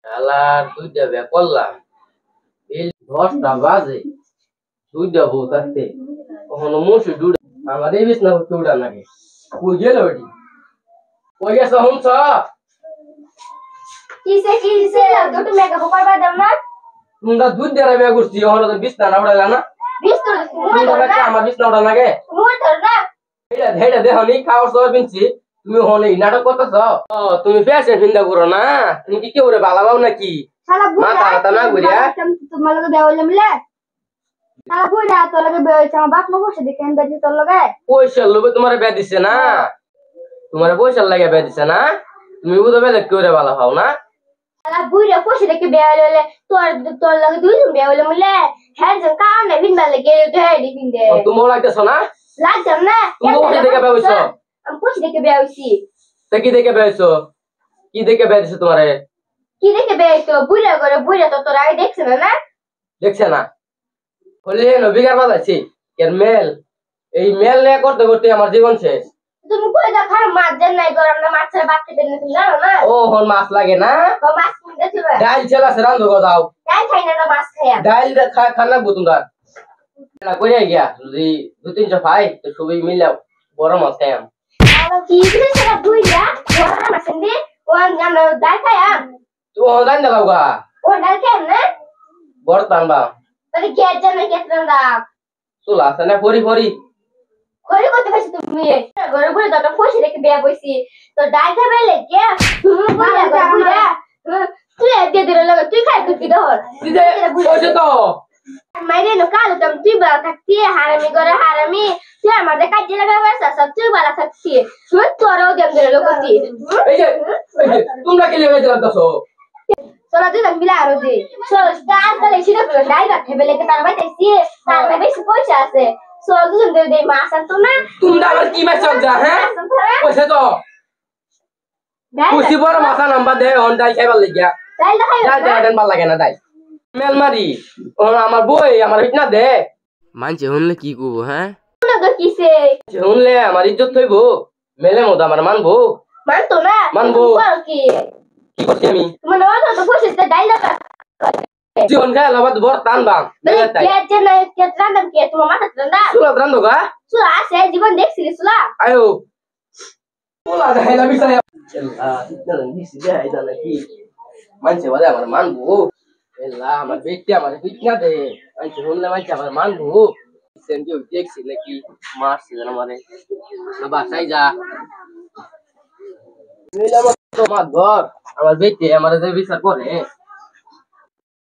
শালার দুইটা বে করলাম এই 10টা বাজে দুইটা বউ থাকতে কখনো মুসি ডুডা আমার এই বিছনা হচ্ছে উড়া নাকি কই গেল ওটি কই গেছ হুনছ কিসে দুটো মেকআপ করবা দাও না তোমরা দুধ দেরা বে করছি ওহনো তো বিছনা না উড়ালা না বিস্তর তুমি তো আমার বিছনা উড়া লাগে মুই ধর না হেডা দেখনি খাওয়ার সময় পিনছি তুমি হনে নাটক করতেছ তুমি ফ্যাশন চিন্তা করো না তুমি কি কেউ রে বালা বাও নাকি শালা বুড়া মাথা হাতা না ঘুরিয়া তোমার লগে বেও লমলে শালা বুড়া তোর লগে বেও আমার বাপ মা বসে দেখেন বেজি তোর লগে পয়সার লোভে তোমার বে দিছে না তোমার পয়সার লাগে বে দিছে না তুমি বুঝো বেলে কেউ রে বালা পাও না শালা বুড়া বসে দেখে বেও ললে তোর লগে দুইজন বেও লমলে হ্যাঁ জন কাম না বিন বালে গে তো হেডি বিন দে তুমি লাগতেছ না লাগতাম না তুমি বসে দেখে বেউছ আমি বসে দেখে বেওছি তা কি দেখে বেউছ কি দেখে বে দিছে তোমারে কি দেখে বেও বুড়া করে বুড়া তো তোর আগে দেখছ না দেখছে না হলে নবিগার বাজাইছি এর মেল এই মেল নিয়ে করতে করতে আমার জীবন শেষ তুমি কই দা খার মাছ দেন নাই গরম না মাছের বাদ খেতে না তুমি জানো না ও হন মাছ লাগে না তো মাছ কিনতে ছিল ডাইল ছেলা সে রান্ধো গো দাও তাই খাই না মাছ খায়া ডাইল খানা বুতুনদার না কইরা গিয়া যদি 2-3 পাই তো সবই মিলা বড় মাছ খাইম আর কি করে সেটা বুইরা গরম মাছ দি ওয়ান জানো ডাল খায়া তো হন দাও গা ও ডাল খায় না বর্তমান বা তাহলে কে জানে কেতন দা চুলা আছে না পরি পরি ঘরে কত পাইছ তুমি ঘরে ঘরে দাটা ফসি রেখে বিয়া বইছি তো ডাল খাবে লাগে বুইরা বুইরা তুই এতে দিলে লাগে তুই খাই তুই কি ধর দিদে কইছে তো মাইরে নো কাল তুমি তুই বালা থাকতি হারামি করে হারামি তুই আমাদের কাজে লাগাবে সব তুই বালা থাকতি তুই তোরও দেম দিলে লোকতি এই যে তোমরা কি লেগে যাচ্ছ তোরা দুজন মিলে আরো দে চল স্টার তাহলে সিধা করে ড্রাইভার ভেবে লেগে তার বাইতেছি তার বেশি পয়সা আছে চল দুজন দে মাছ আনতো না তোমরা আবার কি মাছ যা হ্যাঁ কইছে তো খুশি বড় মাথা নাম্বার দে হন ডাই খাইবার লাগিয়া ডাল দেখাই ডাই দেন ভাল লাগে না ডাই মেল মারি আমার বই আমার হিট না দে মানছে শুনলে কি কব হ্যাঁ না তো কিসে শুনলে আমার ইজ্জত থইব মেলে মত আমার মানবো মানতো না মানবো কি কি করছি আমি মানে ওটা তো পয়সা ডাল দেখা জীবন খাই লবাদ বড় টান বাম কে যে না কে রান্দাম কে তোমার মাথা রান্দা সুলা রান্দো গা সুলা আছে জীবন দেখছিলি সুলা আয়ো সুলা দেখাইলা বিছাই ইতনা নিছি দে আইদা নাকি মানছে বলে আমার মানবো এলা আমার ব্যক্তি আমার ফিটনা দে মানছে শুনলে মানছে আমার মানবো সেন্টি দেখছি নাকি মারছে জানা মানে না বাসাই যা নিলাম তো মাত ঘর আমার ব্যক্তি আমার যে বিচার করে